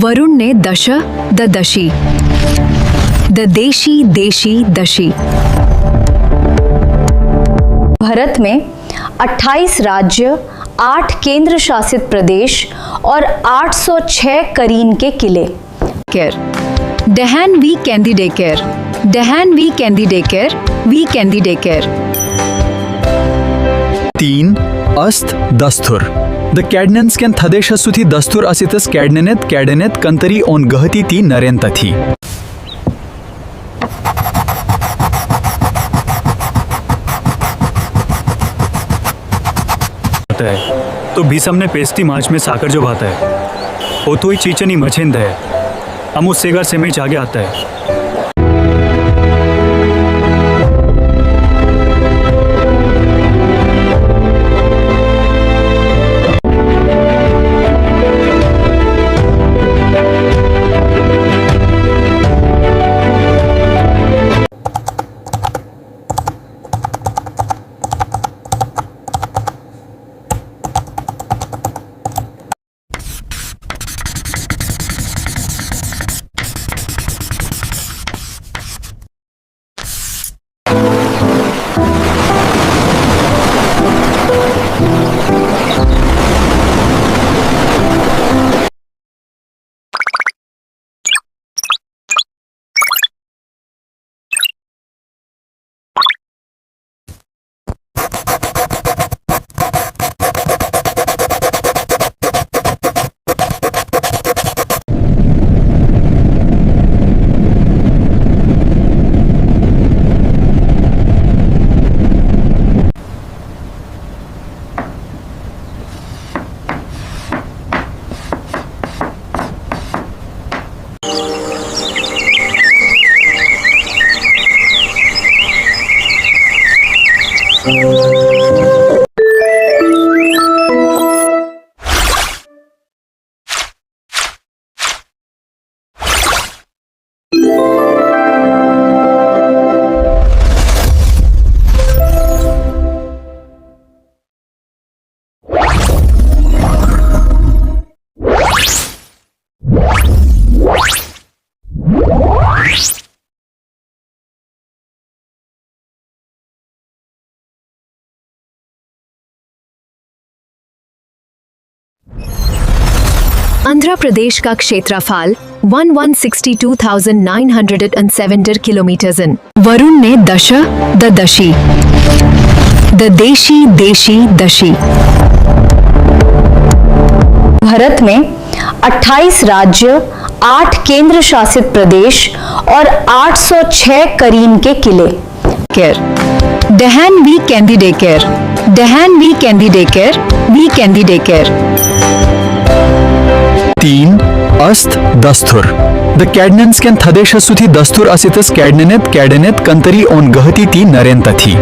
वरुण ने दश the दशी the देशी देशी दशी। भारत में 28 राज्य, 8 केंद्र शासित प्रदेश और 806 करीन के किले। डहैन वी कैंडी डेकेर, डहैन वी कैंडी डेकेर, वी कैंडी डेकेर। 3 अस्त दस्तुर द कैडनेंस कैन थदेशसुथी दस्तुर असितस कैडनेनेत कैडनेत कंतरी ओन गहती ती नरेंत थी। तो भीसम ने पेस्टी माच में साकर जो भाता है वो तो ही चीचनी मछिंद है अमु सेगा से में आगे आता है। आंध्र प्रदेश का क्षेत्रफल 1162,907 किलोमीटर। वरुण ने दश द दशी द देशी देशी दशी। भारत में 28 राज्य, 8 केंद्र शासित प्रदेश और 806 करीन के किले। डहैन वी कैंडी डेकेर, डहैन वी कैंडी डेकेर, वी कैंडी डेकेर। 3 अस्त दस्तुर द कैडनेंस कैन थदेशसुथी दस्तुर असितस कैडनेनेत कैडनेत कंतरी ओन गहती ती नरेंत थी।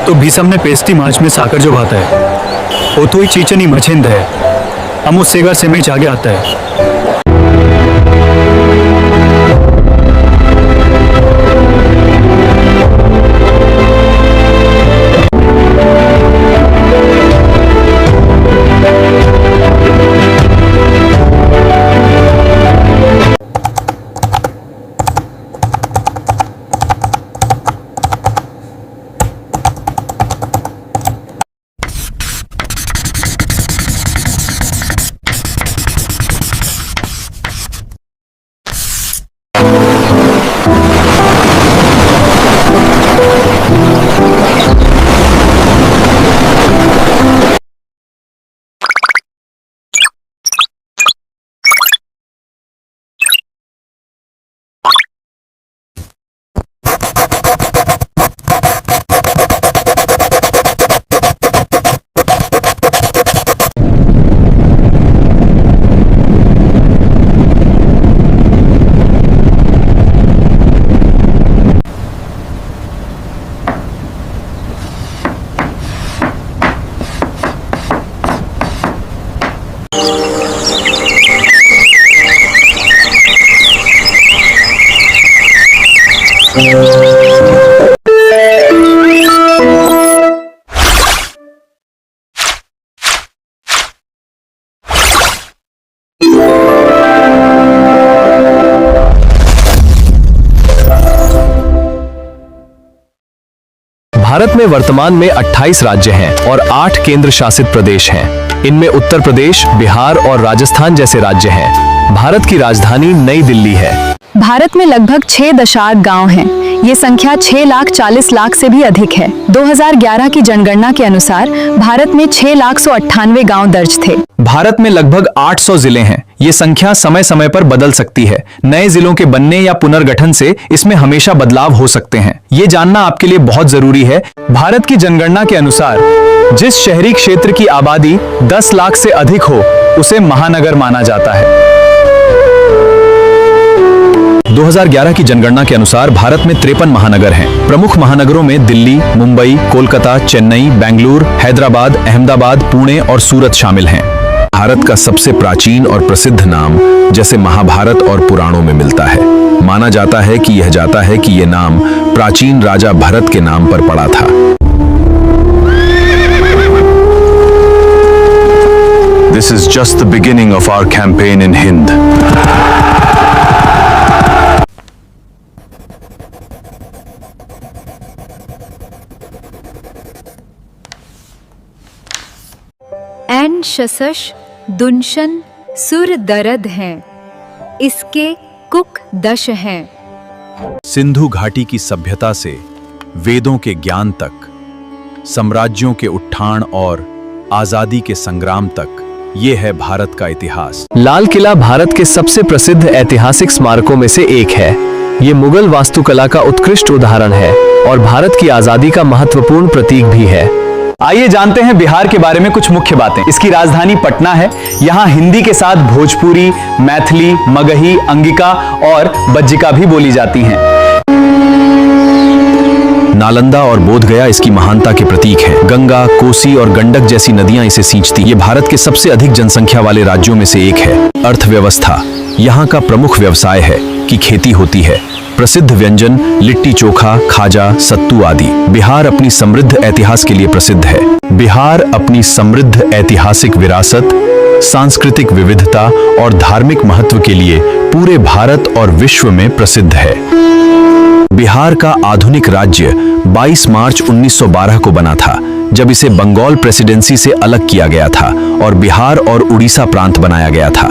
तो भीसम ने पेस्टी माच में साकर जो भाता है वो तो ही चीचनी मछिंद है अमु सेगा से में आगे आता है। भारत में वर्तमान में 28 राज्य हैं और 8 केंद्र शासित प्रदेश हैं। इनमें उत्तर प्रदेश, बिहार और राजस्थान जैसे राज्य हैं। भारत की राजधानी नई दिल्ली है। भारत में लगभग 6 गांव हैं। ये संख्या 6,40,00,000 से भी अधिक है। 2011 की जनगणना के अनुसार भारत में 6,98,000 गांव दर्ज थे। भारत में लगभग 800 जिले हैं। ये संख्या समय समय पर बदल सकती है। नए जिलों के बनने या पुनर्गठन से इसमें हमेशा बदलाव हो सकते हैं। ये जानना आपके लिए बहुत जरूरी है। भारत की जनगणना के अनुसार जिस शहरी क्षेत्र की आबादी 10 लाख से अधिक हो उसे महानगर माना जाता है। 2011 की जनगणना के अनुसार भारत में 53 महानगर हैं। प्रमुख महानगरों में दिल्ली, मुंबई, कोलकाता, चेन्नई, बेंगलुरु, हैदराबाद, अहमदाबाद, पुणे और सूरत शामिल हैं। भारत का सबसे प्राचीन और प्रसिद्ध नाम जैसे महाभारत और पुराणों में मिलता है। माना जाता है कि यह नाम प्राचीन राजा भरत के नाम पर पड़ा था। This is just the beginning of our campaign in Hind. एन शशश दुनशन सुर दरद हैं, इसके कुक दश हैं। सिंधु घाटी की सभ्यता से वेदों के ज्ञान तक, साम्राज्यों के उत्थान और आजादी के संग्राम तक, ये है भारत का इतिहास। लाल किला भारत के सबसे प्रसिद्ध ऐतिहासिक स्मारकों में से एक है। ये मुगल वास्तुकला का उत्कृष्ट उदाहरण है और भारत की आजादी का महत्वपूर्ण प्रतीक भी है। आइए जानते हैं बिहार के बारे में कुछ मुख्य बातें। इसकी राजधानी पटना है। यहाँ हिंदी के साथ भोजपुरी, मैथिली, मगही, अंगिका और बज्जिका भी बोली जाती हैं। नालंदा और बोधगया इसकी महानता के प्रतीक हैं। गंगा, कोसी और गंडक जैसी नदियां इसे सींचती। ये भारत के सबसे अधिक जनसंख्या वाले राज्यों में से एक है। अर्थव्यवस्था, यहाँ का प्रमुख व्यवसाय है कि खेती होती है। प्रसिद्ध व्यंजन लिट्टी चोखा, खाजा, सत्तू आदि। बिहार अपनी समृद्ध इतिहास के लिए प्रसिद्ध है। बिहार अपनी समृद्ध ऐतिहासिक विरासत, सांस्कृतिक विविधता और धार्मिक महत्व के लिए पूरे भारत और विश्व में प्रसिद्ध है। बिहार का आधुनिक राज्य 22 मार्च 1912 को बना था, जब इसे बंगाल प्रेसिडेंसी से अलग किया गया था और बिहार और उड़ीसा प्रांत बनाया गया था।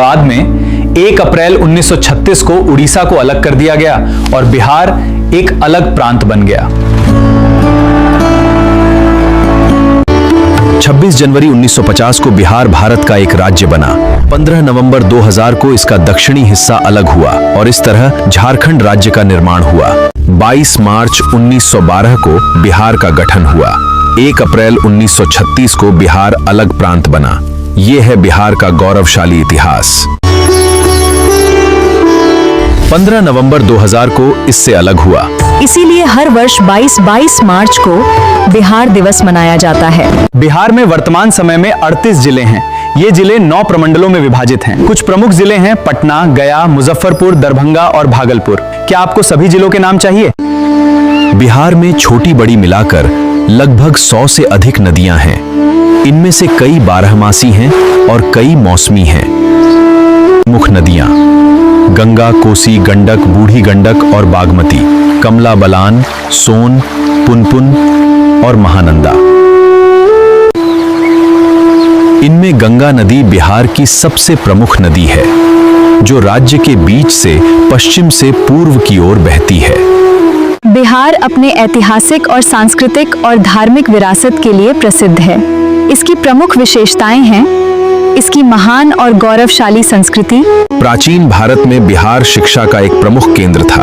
बाद में 1 अप्रैल 1936 को उड़ीसा को अलग कर दिया गया और बिहार एक अलग प्रांत बन गया। 26 जनवरी 1950 को बिहार भारत का एक राज्य बना। 15 नवंबर 2000 को इसका दक्षिणी हिस्सा अलग हुआ और इस तरह झारखंड राज्य का निर्माण हुआ। 22 मार्च 1912 को बिहार का गठन हुआ। 1 अप्रैल 1936 को बिहार अलग प्रांत बना। ये है बिहार का गौरवशाली इतिहास। 15 नवंबर 2000 को इससे अलग हुआ। इसीलिए हर वर्ष 22 मार्च को बिहार दिवस मनाया जाता है। बिहार में वर्तमान समय में 38 जिले हैं। ये जिले 9 प्रमंडलों में विभाजित हैं। कुछ प्रमुख जिले हैं पटना, गया, मुजफ्फरपुर, दरभंगा और भागलपुर। क्या आपको सभी जिलों के नाम चाहिए? बिहार में छोटी बड़ी मिलाकर लगभग 100 से अधिक नदियां हैं। इनमें से कई बारहमासी हैं और कई मौसमी हैं। मुख्य नदियां गंगा, कोसी, गंडक, बूढ़ी गंडक और बागमती, कमला बलान, सोन, पुनपुन और महानंदा। इनमें गंगा नदी बिहार की सबसे प्रमुख नदी है, जो राज्य के बीच से पश्चिम से पूर्व की ओर बहती है। बिहार अपने ऐतिहासिक और सांस्कृतिक और धार्मिक विरासत के लिए प्रसिद्ध है। इसकी प्रमुख विशेषताएं हैं इसकी महान और गौरवशाली संस्कृति। प्राचीन भारत में बिहार शिक्षा का एक प्रमुख केंद्र था।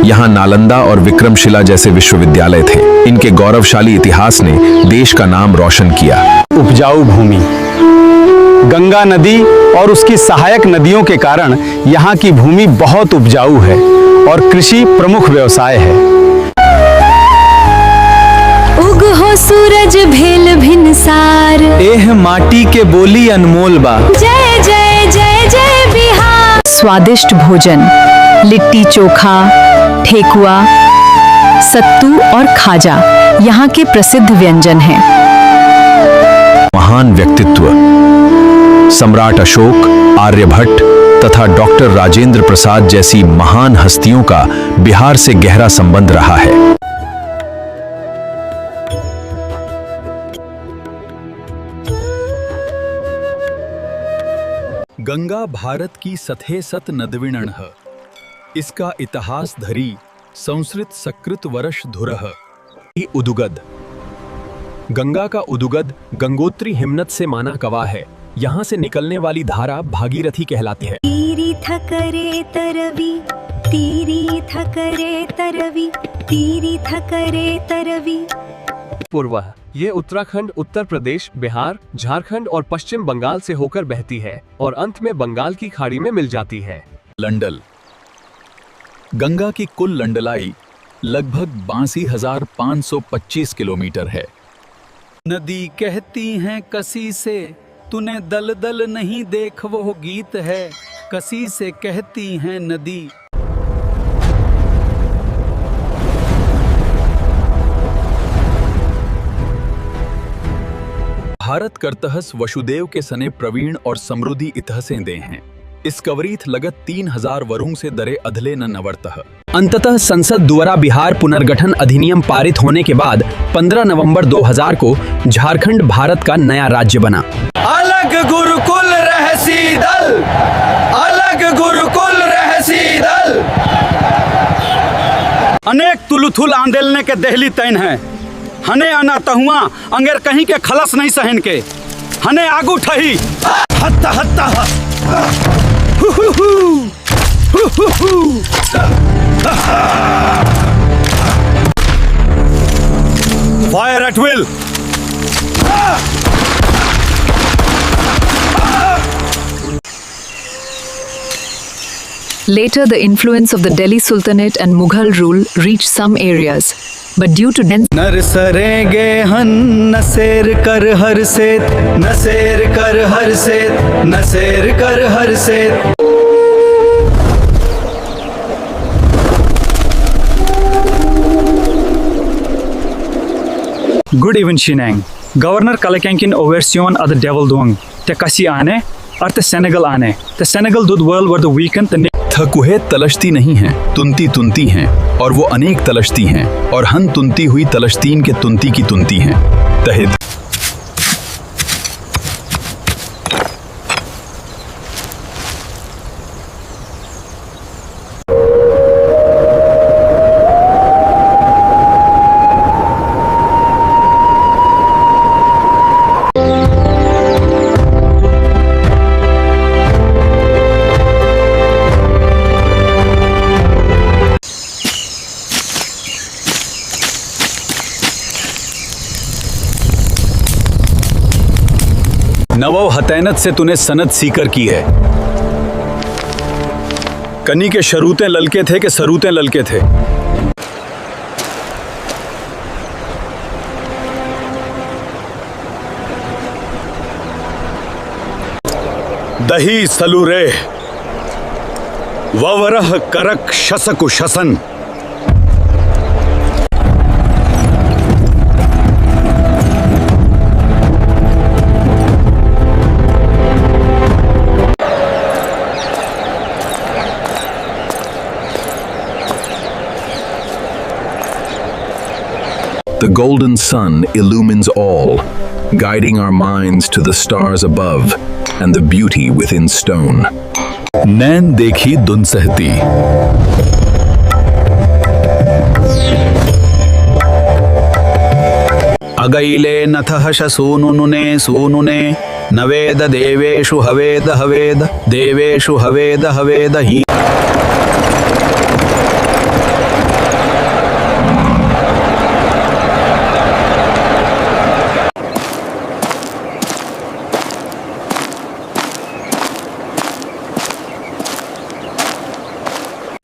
यहाँ नालंदा और विक्रमशिला जैसे विश्वविद्यालय थे। इनके गौरवशाली इतिहास ने देश का नाम रोशन किया। उपजाऊ भूमि, गंगा नदी और उसकी सहायक नदियों के कारण यहाँ की भूमि बहुत उपजाऊ है और कृषि प्रमुख व्यवसाय है। उग हो सूरज भेल भिनसार, एह माटी के बोली अनमोल बा। जय जय जय जय बिहार। स्वादिष्ट भोजन, लिट्टी चोखा, ठेकुआ, सत्तू और खाजा यहाँ के प्रसिद्ध व्यंजन हैं। महान व्यक्तित्व, सम्राट अशोक, आर्यभट्ट तथा डॉक्टर राजेंद्र प्रसाद जैसी महान हस्तियों का बिहार से गहरा संबंध रहा है। गंगा भारत की सथे सत नदविणण है। इसका इतिहास धरी संस्कृत सकृत वर्ष धुरह उदुगद। गंगा का उदुगद गंगोत्री हिमनद से माना कवा है। यहाँ से निकलने वाली धारा भागीरथी कहलाती है। तीरीथ करे तरवी, तीरीथ करे तरवी, तीरीथ करे तरवी। पूर्व ये उत्तराखंड, उत्तर प्रदेश, बिहार, झारखंड और पश्चिम बंगाल से होकर बहती है और अंत में बंगाल की खाड़ी में मिल जाती है। लंडल। गंगा की कुल लंडलाई लगभग 82,525 किलोमीटर है। नदी कहती हैं कसी से, तूने दल दल नहीं देख वो गीत है, कसी से कहती हैं नदी। भारत करतहस वसुदेव के सने प्रवीण और समृद्धि इतहसें दे हैं। इस कवरीथ लगत 3000 वरुंग से दरे अधले न नवर्तः। अंततः संसद द्वारा बिहार पुनर्गठन अधिनियम पारित होने के बाद 15 नवंबर 2000 को झारखंड भारत का नया राज्य बना। अलग गुरुकुल रहसी दल, अलग गुरुकुल रहसी दल। अनेक तुलुथुल आंदोलन के दहली तैन है। हने आना तहुआ अंगेर कहीं के खलस नहीं सहन के, हने आगू ठही हत्ता हत्ता fire eight will. Later, the influence of the Delhi Sultanate and Mughal rule reached some areas, but due to dense नर सरेंगे हन नसेर कर हर सेत, नसेर कर हर सेत, नसेर कर हर सेत। Good even Shinang. Governor Kalakankin overseon at the devil doing. Te kasi ane, और ते Senegal आने। ते Senegal दूध वर्ल्ड वर द वीकेंड ते थकुहे तलशती नहीं हैं, तुनती तुनती हैं, और वो अनेक तलशती हैं, और हन तुनती हुई तलशतीन के तुनती की तुनती हैं। तहिद नवो हतैनत से तूने सनद सीकर की है। कनी के शरूतें ललके थे कि सरूतें ललके थे। दही सलूरे ववरह करक शसकु शसन। The golden sun illumines all, guiding our minds to the stars above and the beauty within stone. नैन देखी दुन सहती। अगैले नथः सूनुने सूनुने नवेद देवेषु हवेद हवेद देवेषु हवेद हवेद ही।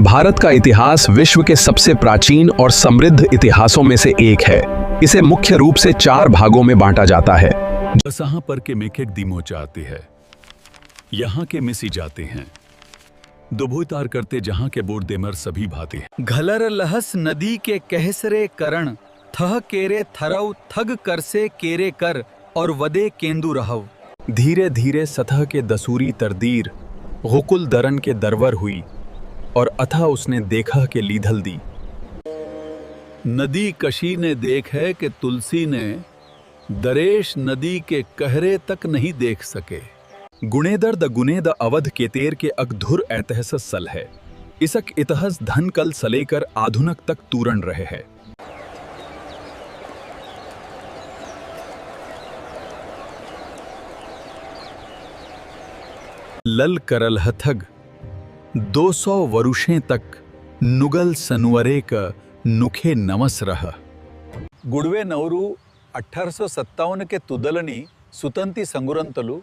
भारत का इतिहास विश्व के सबसे प्राचीन और समृद्ध इतिहासों में से एक है। इसे मुख्य रूप से 4 भागों में बांटा जाता है। जहाँ पर के मेकेक दिमो चाहती है, यहाँ के मिसी जाते हैं। दुभुतार करते जहाँ के बोर देमर सभी भाते हैं। घलर लहस नदी के कहसरे करण, थह केरे थरव थग कर से केरे कर और वदे केंदु रहव। धीरे धीरे सतह के दसूरी तरदीर गुकुल दरन के दरवर हुई और अथा उसने देखा के लीधल दी। नदी कशी ने देख है कि तुलसी ने दरेश नदी के कहरे तक नहीं देख सके। गुणेदर द गुने द अवध केतेर के अकधुर ऐतिहस सल है। इसक इतिहास धन कल सलेकर आधुनिक तक तूरण रहे हैं। लल करल हथग 200 वरुषें तक नुगल सनुवरे क नुखे नमस रह। गुडवे नवरू 1857 के तुदलनी सुतंती संगुरंतलु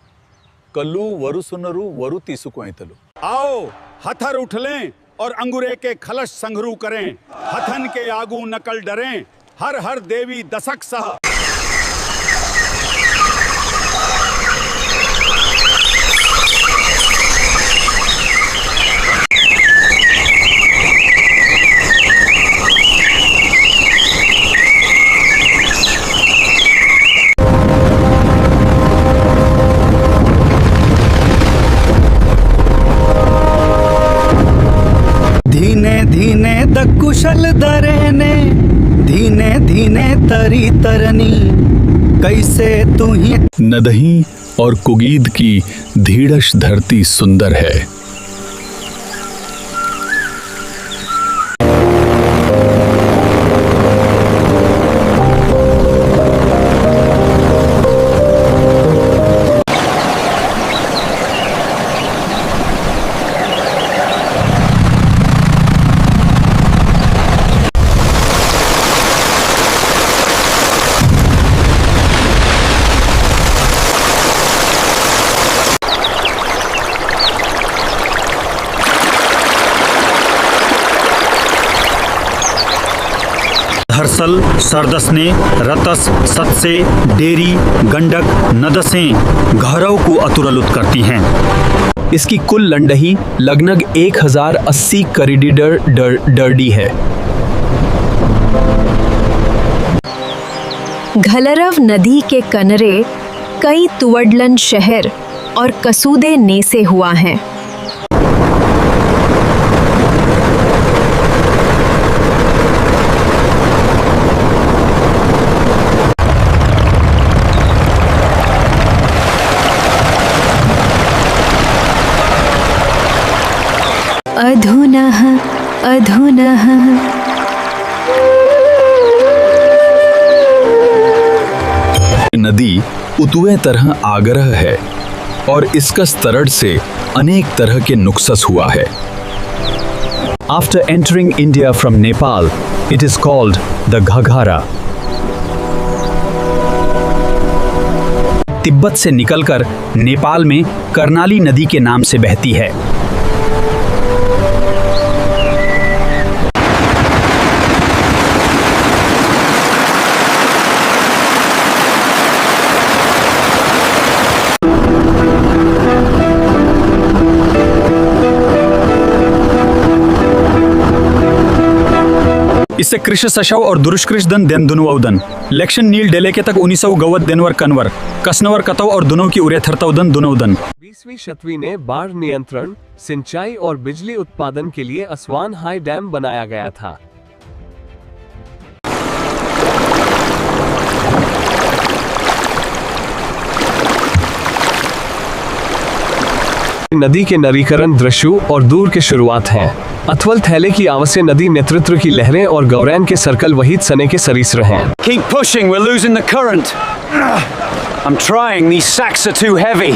कल्लू वरुसुनरु वरु तीसुकोइतलु। आओ हथर उठ लें और अंगुरे के खलश संघरू करें, हथन के आगू नकल डरें, हर हर देवी दशक सह। धीने धीने द कुशल दरेने, धीने धीने तरी तरनी, कैसे तू ही नदही और कुगीद की धीड़श धरती सुंदर है। धरसल, सरदसने, रतस, सतसे, डेरी, गंडक, नदसें घरों को अतुरलुत करती हैं। इसकी कुल लंडही लगभग 1080 करीडीडर डरडी है। घलरव नदी के कनरे कई तुवडलन शहर और कसूदे नेसे हुआ हैं। अधुनः अधुनः नदी उतुए तरह आग्रह है और इसका स्तरण से अनेक तरह के नुक्सस हुआ है। After entering India from Nepal, it is called the Ghaghara. Tibet से निकलकर नेपाल में कर्णाली नदी के नाम से बहती है। इससे कृष सशव और दुरुष्कृष दन देन दुनुवदन लेक्शन नील डेले के तक 1900 गवत देनवर कनवर कसनवर कतव और दुनों की उरे थरतवदन दुनवदन। 20वीं शताब्दी ने बाढ़ नियंत्रण, सिंचाई और बिजली उत्पादन के लिए असवान हाई डैम बनाया गया था। नदी के नरीकरण दृश्यों और दूर के शुरुआत हैं। अथवल थैले की आवश्य नदी नेतृत्व की लहरें और गौरैन के सर्कल वहीद सने के सरीसर हैं। Keep pushing, we're losing the current. I'm trying, these sacks are too heavy.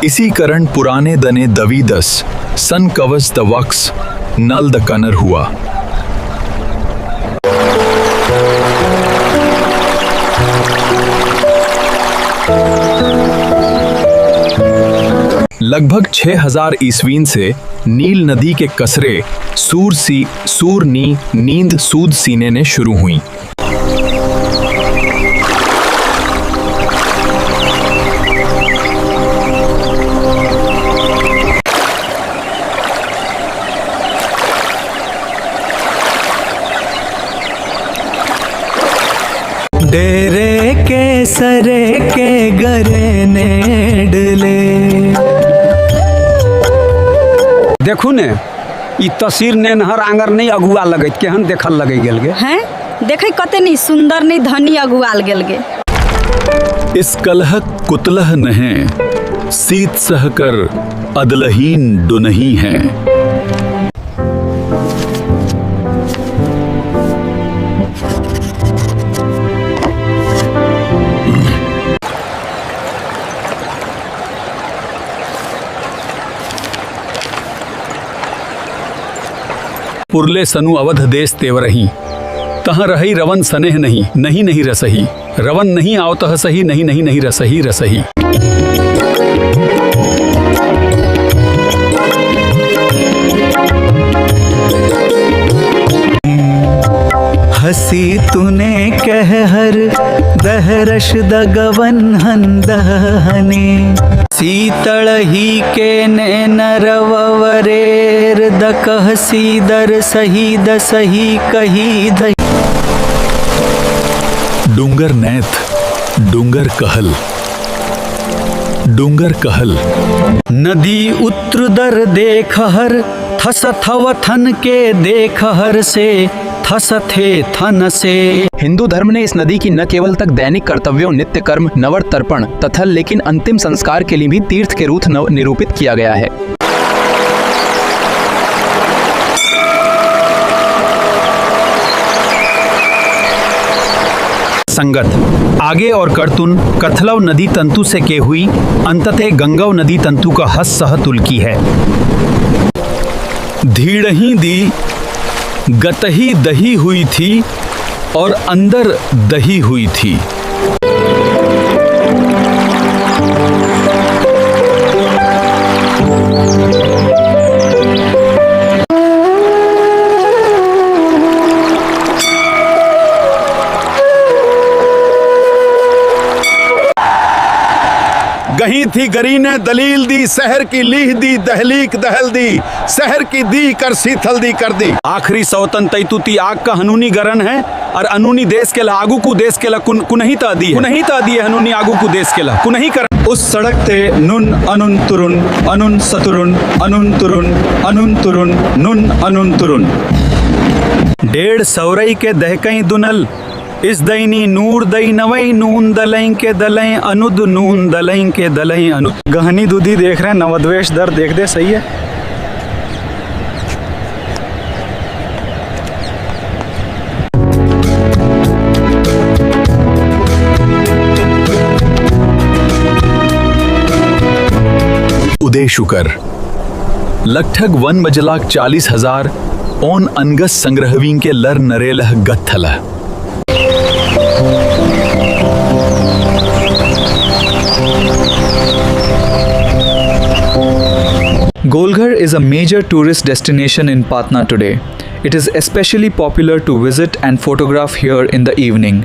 इसी कारण पुराने दने दवीदस सन कवच द वक्स नल द कनर हुआ। लगभग 6000 ईस्वीन से नील नदी के कसरे सूर नी नींद सूद सीने ने शुरू हुई। डेरे के सरे के गरे नेडले। देखू ने ई तस्वीर नेनहर आंगर नहीं अगुआ लगैत केहन देखल लगे गेल गे हैं देखे कते नहीं सुंदर नहीं धनी अगुआल गेल गे। इस कलहक कुतलह नहें सीत सहकर अदलहीन डुनही हैं। पुरले सनु अवध देश तेवरही तहाँ रही रवन सनेह नहीं नहीं नहीं रसही रवन नहीं आवतः सही नहीं नहीं नहीं रसही रसही। हसी तूने कह हर दहरश दगवन हंदहने शीतल ही के ने नरवरेर दकह सीदर सही दसही कही दही। डूंगर नैथ डूंगर कहल डूंगर कहल नदी उत्रदर देख हर थस थव थन के देख हर से थस थे थन से। हिंदू धर्म ने इस नदी की न केवल तक दैनिक कर्तव्यों नित्य कर्म नवर तर्पण तथा लेकिन अंतिम संस्कार के लिए भी तीर्थ के रूप निरूपित किया गया है। संगत आगे और करतुन कथलव नदी तंतु से के हुई अंततः गंगव नदी तंतु का हस सह तुलकी है। धीड़ही दी गतही दही हुई थी और अंदर दही हुई थी। गही थी गरी ने दलील दी शहर की लीह दी दहलीक दहल दी शहर की दी कर शीतल दी कर दी। आखिरी सौतन तैतुती आग का हनूनी गरन है और अनूनी देश के ला आगू को देश के ला कुनही ता दी है हनूनी आगू को देश के ला कुनही कर। उस सड़क ते नुन अनुन तुरुन अनुन सतुरुन अनुन तुरुन अनुन तुरुन नुन अनुन तुरुन। डेढ़ सौरई के दहकई दुनल इस दैनी नूर दई नवई नून दलई के दलई अनुद नून दलई के दलई अनुद। गहनी दूधी देख रहे हैं नवद्वेष दर देख दे सही है। उदय शुकर लठग वन बजलाक 40,000 ओन अनगस संग्रहवीं के लर नरेलह गत्थला। Golghar is a major tourist destination in Patna today. It is especially popular to visit and photograph here in the evening.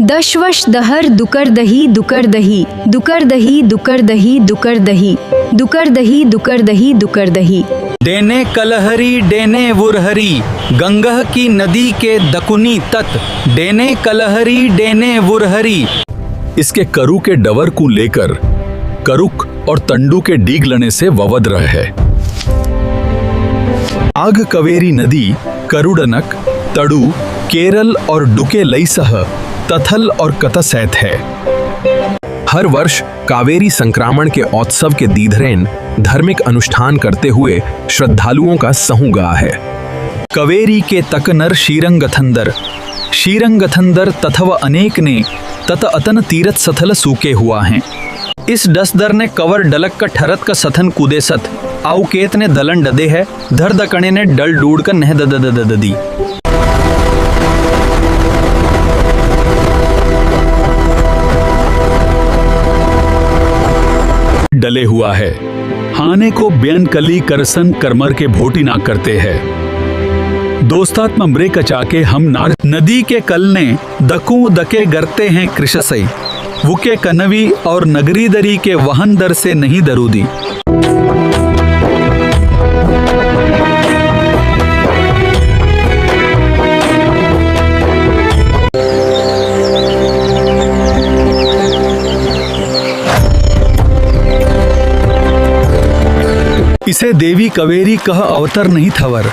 दशवश दहर दुकर दही दुकर दही दुकर दही दुकर दही दुकर दही दुकर दही दुकर दही दुकर दही। डेने कलहरी डेने वुरहरी गंगा की नदी के दकुनी तट डेने कलहरी डेने वुरहरी। इसके करु के डवर को लेकर करुक और तंडू के डीग लने से ववद रह है। आग कवेरी नदी करुडनक तड़ू केरल और डुके लई सह तथल और कतसैत है। हर वर्ष कावेरी संक्रामण के उत्सव के दीधरेन धार्मिक अनुष्ठान करते हुए श्रद्धालुओं का सहूगा है। कवेरी के तकनर शीरंगथंदर तथव अनेक ने तत अतन तीरथ सथल सूके हुआ हैं। इस डसदर ने कवर डलक का ठरत का सथन कूदे सत आउ केत ने दलन डदे है धर दकणे ने डल डूड कर नह ददी। डले हुआ है हाने को बेन कली करसन करमर के भोटी ना करते हैं। दोस्तात्म मृ कचाके हम नार नदी के कल ने दकू दके गरते हैं कृषसई वुके कनवी और नगरी दरी के वहन दर से नहीं दरूदी। इसे देवी कवेरी कह अवतर नहीं थवर,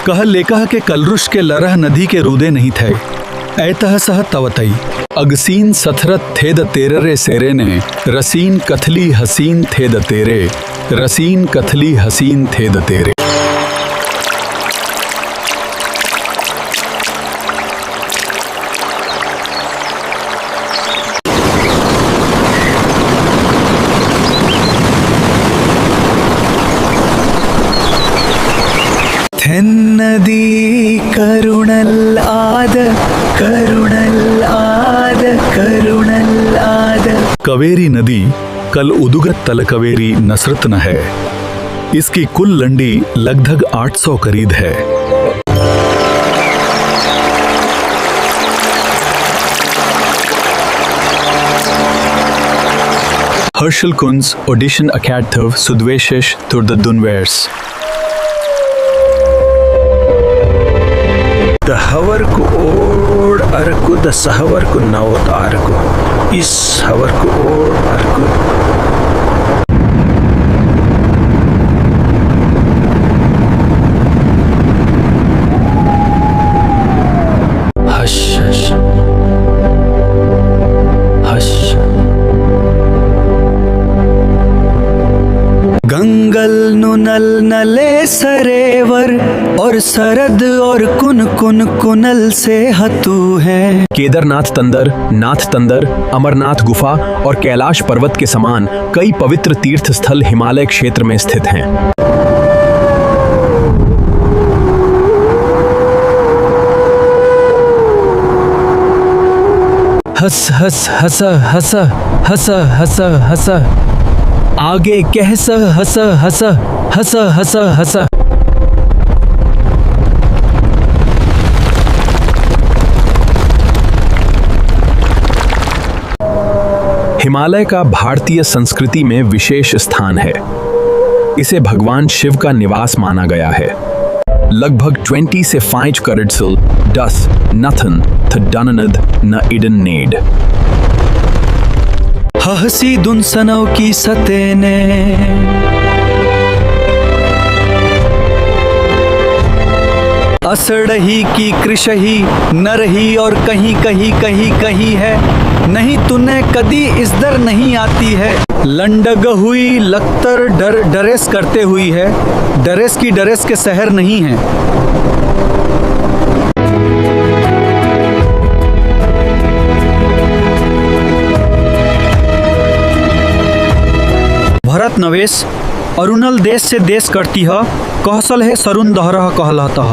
कह लेकह के कलरुष के लरह नदी के रूदे नहीं थे, ऐतह सह तवतई। अगसीन सथरत थे द तेररे सेरे ने, रसीन कथली हसीन थे द तेरे, रसीन कथली हसीन थे द तेरे। नदी करुणल आद, करुणल आद, करुणल आद। कवेरी नदी कल उदुगत तल कवेरी नसरत न है, इसकी कुल लंडी लगभग 800 करीब है। Herschel Kunz audition akadthav Sudveshish turda Dunvers. द हवर को ओढ़ अरकु द सहवर को नवतार को, इस हवर को ओढ़ अरकु। हश हश हश। गंगल नुनल नले सरेवर, और सरद और कुन कुन कुनल से हतु है। केदारनाथ तंदर, नाथ तंदर, अमरनाथ गुफा और कैलाश पर्वत के समान कई पवित्र तीर्थ स्थल हिमालय क्षेत्र में स्थित हैं। हस हस हस हस हस हस हस, आगे कहस हस हस हस हस हस। हिमालय का भारतीय संस्कृति में विशेष स्थान है। इसे भगवान शिव का निवास माना गया है। लगभग 20 से 5 करेडसल डस नथन थ डननद न इडन नेड। हसी दुनसनों की सतेने, असड़ही की कृषही न रही और कहीं कहीं कहीं कहीं है, नहीं तूने कदी इस दर नहीं आती है। लंडग हुई लख्तर डरेस करते हुई है, डरेस की डरेस के शहर नहीं है। भरत नवेश अरुणल देश से देश करती ह, कहसल है सरुण दहरह कहलतः।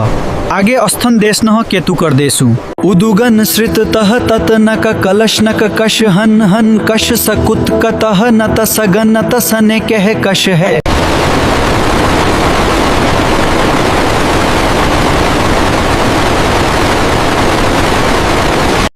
आगे अस्थन देश न केतु कर देसु। उदुगन श्रित तह तत नक कलश नक कश हन हन कश सकुत कतह नत सगन नत सने कह कश है।